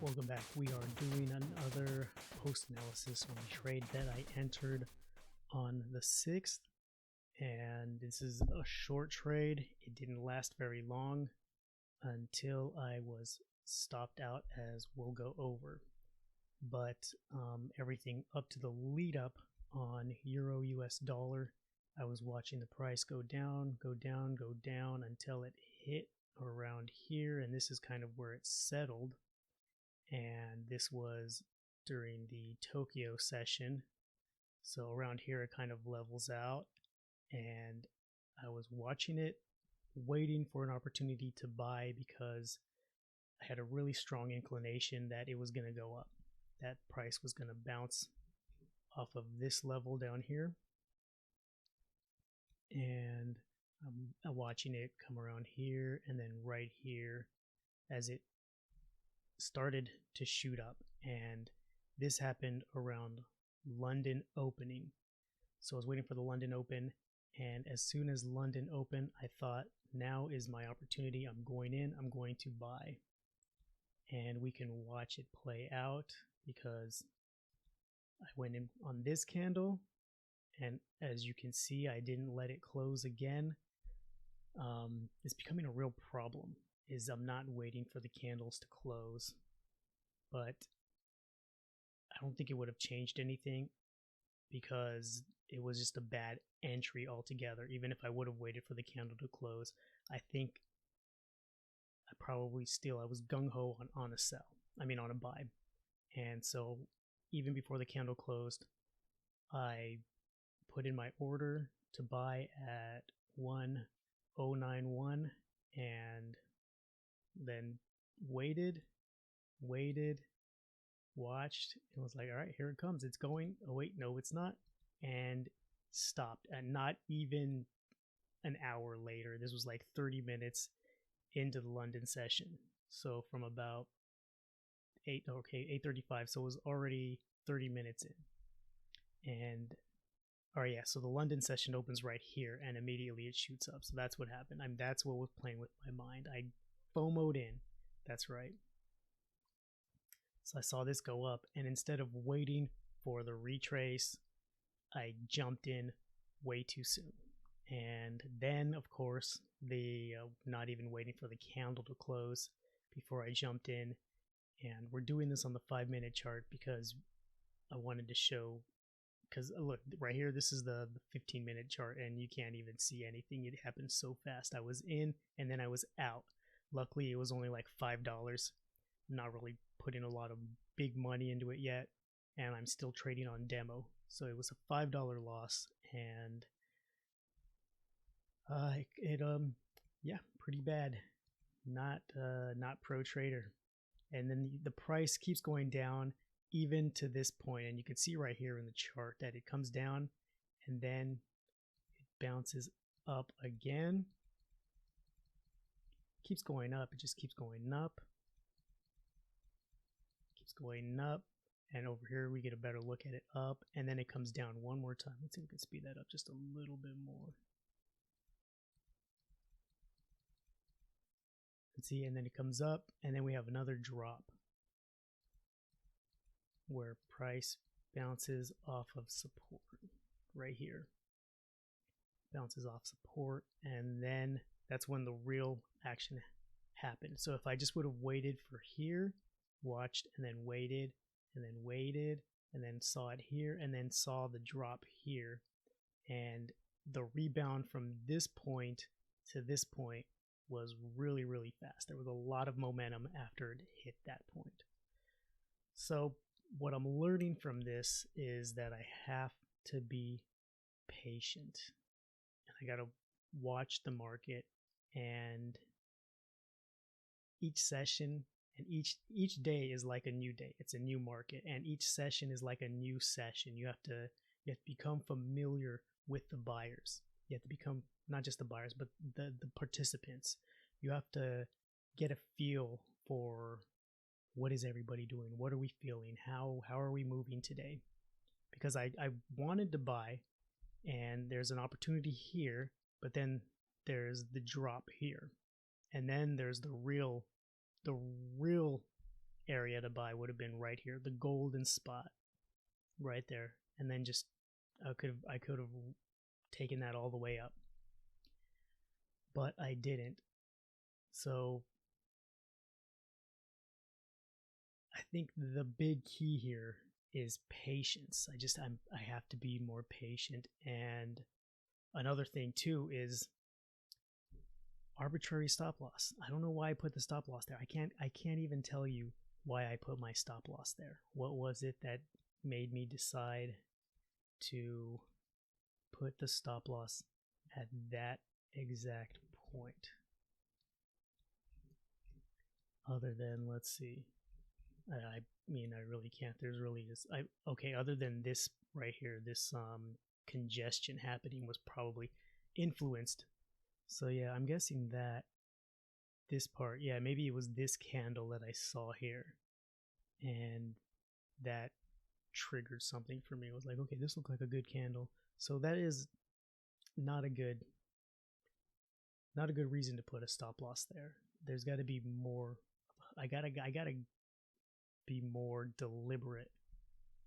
Welcome back. We are doing another post-analysis on the trade that I entered on the 6th, and this is a short trade. It didn't last very long until I was stopped out, as we'll go over. But everything up to the lead up on Euro US dollar, I was watching the price go down, go down, go down until it hit around here, and this is kind of where it settled. And this was during the Tokyo session, so around here it kind of levels out, and I was watching it, waiting for an opportunity to buy because I had a really strong inclination that it was going to go up. That price was going to bounce off of this level down here, and I'm watching it come around here and then right here as it started to shoot up. And this happened around London opening. So I was waiting for the London open, and as soon as London opened, I thought, now is my opportunity. I'm going in, I'm going to buy. And we can watch it play out because I went in on this candle, and as you can see, I didn't let it close again. It's becoming a real problem, is I'm not waiting for the candles to close, but I don't think it would have changed anything because it was just a bad entry altogether. Even if I would have waited for the candle to close, I think I was gung-ho on a sell. I mean on a buy. And so even before the candle closed, I put in my order to buy at 1091 and then waited, watched, and was like, all right, here it comes, it's going. Oh wait, no it's not, and stopped. And not even an hour later, this was like 30 minutes into the London session, so from about 8:35, so it was already 30 minutes in. And yeah, so the London session opens right here and immediately it shoots up. So that's what happened. That's what was playing with my mind. I FOMO'd in. That's right. So I saw this go up, and instead of waiting for the retrace, I jumped in way too soon. And then, of course, not even waiting for the candle to close before I jumped in. And we're doing this on the 5-minute chart because I wanted to show, because look, right here, this is the 15-minute chart, and you can't even see anything. It happened so fast. I was in, and then I was out. Luckily, it was only like $5. I'm not really putting a lot of big money into it yet, and I'm still trading on demo. So it was a $5 loss, and yeah, pretty bad. Not pro trader. And then the price keeps going down even to this point, and you can see right here in the chart that it comes down and then it bounces up again. Keeps going up, it just keeps going up, keeps going up, and over here we get a better look at it up, and then it comes down one more time. Let's see if we can speed that up just a little bit more. Let's see, and then it comes up, and then we have another drop where price bounces off of support right here. Bounces off support, and then that's when the real action happened. So if I just would have waited for here, watched, and then waited, and then waited, and then saw it here, and then saw the drop here, and the rebound from this point to this point was really, really fast. There was a lot of momentum after it hit that point. So what I'm learning from this is that I have to be patient. I got to watch the market, and each session and each day is like a new day. It's a new market, and each session is like a new session. You have to become familiar with the buyers. You have to become not just the buyers, but the participants. You have to get a feel for what is everybody doing? What are we feeling? How are we moving today? Because I wanted to buy, and there's an opportunity here, but then there's the drop here, and then there's the real area to buy would have been right here, the golden spot right there, and then just I could have taken that all the way up, but I didn't. So I think the big key here is patience. I have to be more patient. And another thing too is arbitrary stop loss. I don't know why I put the stop loss there. I can't even tell you why I put my stop loss there. What was it that made me decide to put the stop loss at that exact point? Other than, let's see, I mean, I really can't. There's really this. Okay. Other than this right here, this congestion happening was probably influenced. So yeah, I'm guessing that this part, yeah, maybe it was this candle that I saw here, and that triggered something for me. It was like, okay, this looked like a good candle. So that is not a good reason to put a stop loss there. There's got to be more. I gotta be more deliberate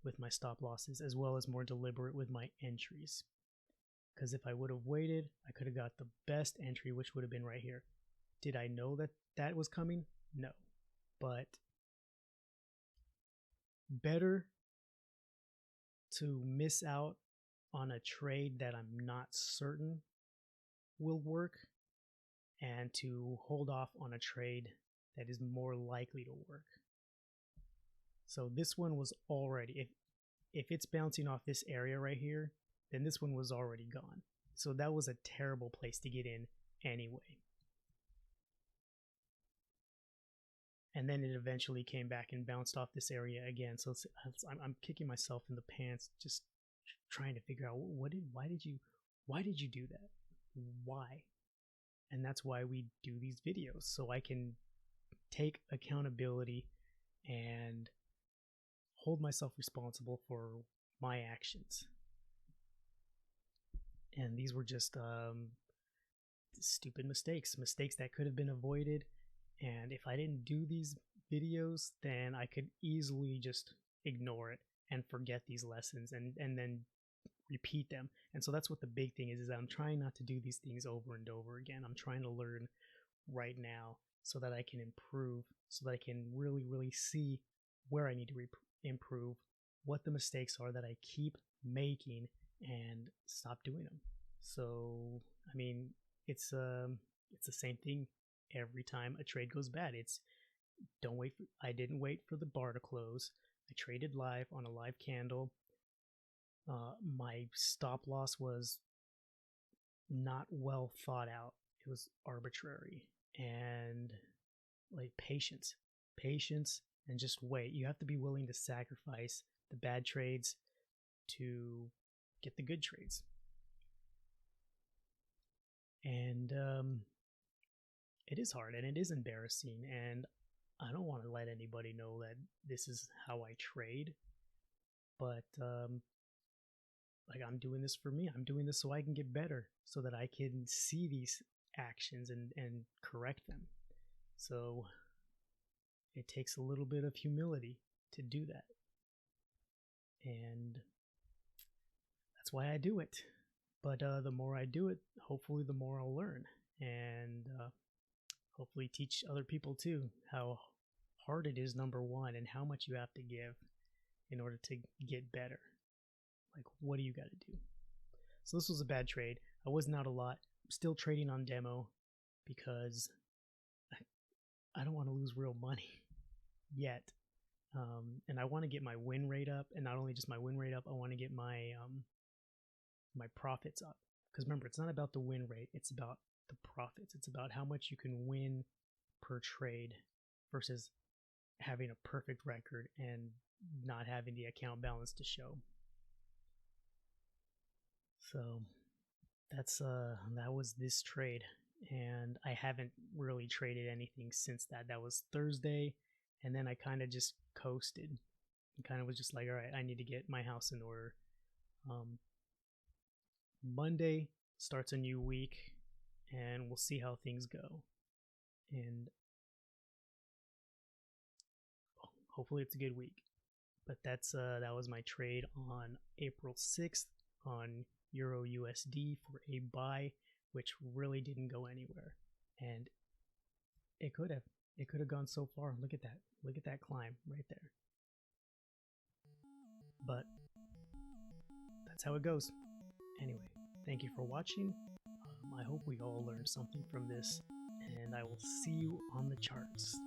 with my stop losses, as well as more deliberate with my entries. Because if I would have waited, I could have got the best entry, which would have been right here. Did I know that that was coming? No. But better to miss out on a trade that I'm not certain will work, and to hold off on a trade that is more likely to work. So this one was already, if it's bouncing off this area right here, then this one was already gone. So that was a terrible place to get in anyway. And then it eventually came back and bounced off this area again. So I'm kicking myself in the pants, just trying to figure out why did you do that? Why? And that's why we do these videos, so I can take accountability and hold myself responsible for my actions. And these were just stupid mistakes that could have been avoided. And if I didn't do these videos, then I could easily just ignore it and forget these lessons and then repeat them. And so that's what the big thing is that I'm trying not to do these things over and over again. I'm trying to learn right now so that I can improve, so that I can really see where I need to improve, what the mistakes are that I keep making, and stop doing them. So, I mean, it's the same thing every time a trade goes bad. It's I didn't wait for the bar to close. I traded live on a live candle. My stop loss was not well thought out. It was arbitrary. And like patience, and just wait. You have to be willing to sacrifice the bad trades to get the good trades. And it is hard and it is embarrassing, and I don't want to let anybody know that this is how I trade, but like, I'm doing this for me. I'm doing this so I can get better, so that I can see these actions and correct them. So it takes a little bit of humility to do that, and that's why I do it. But the more I do it, hopefully the more I'll learn, and hopefully teach other people too how hard it is, number one, and how much you have to give in order to get better. Like, what do you got to do? So this was a bad trade. I wasn't out a lot. I'm still trading on demo because I don't want to lose real money yet. And I want to get my win rate up, and not only just my win rate up, I want to get my my profits up. Because remember, it's not about the win rate, it's about the profits. It's about how much you can win per trade versus having a perfect record and not having the account balance to show. So that's that was this trade, and I haven't really traded anything since that. That was Thursday, and then I kind of just coasted and kind of was just like, all right, I need to get my house in order. Monday starts a new week, and we'll see how things go. And hopefully it's a good week. But that was my trade on April 6th on EurUsd for a buy, which really didn't go anywhere. And it could have gone so far. Look at that climb right there. But that's how it goes. Anyway, thank you for watching. I hope we all learned something from this, and I will see you on the charts.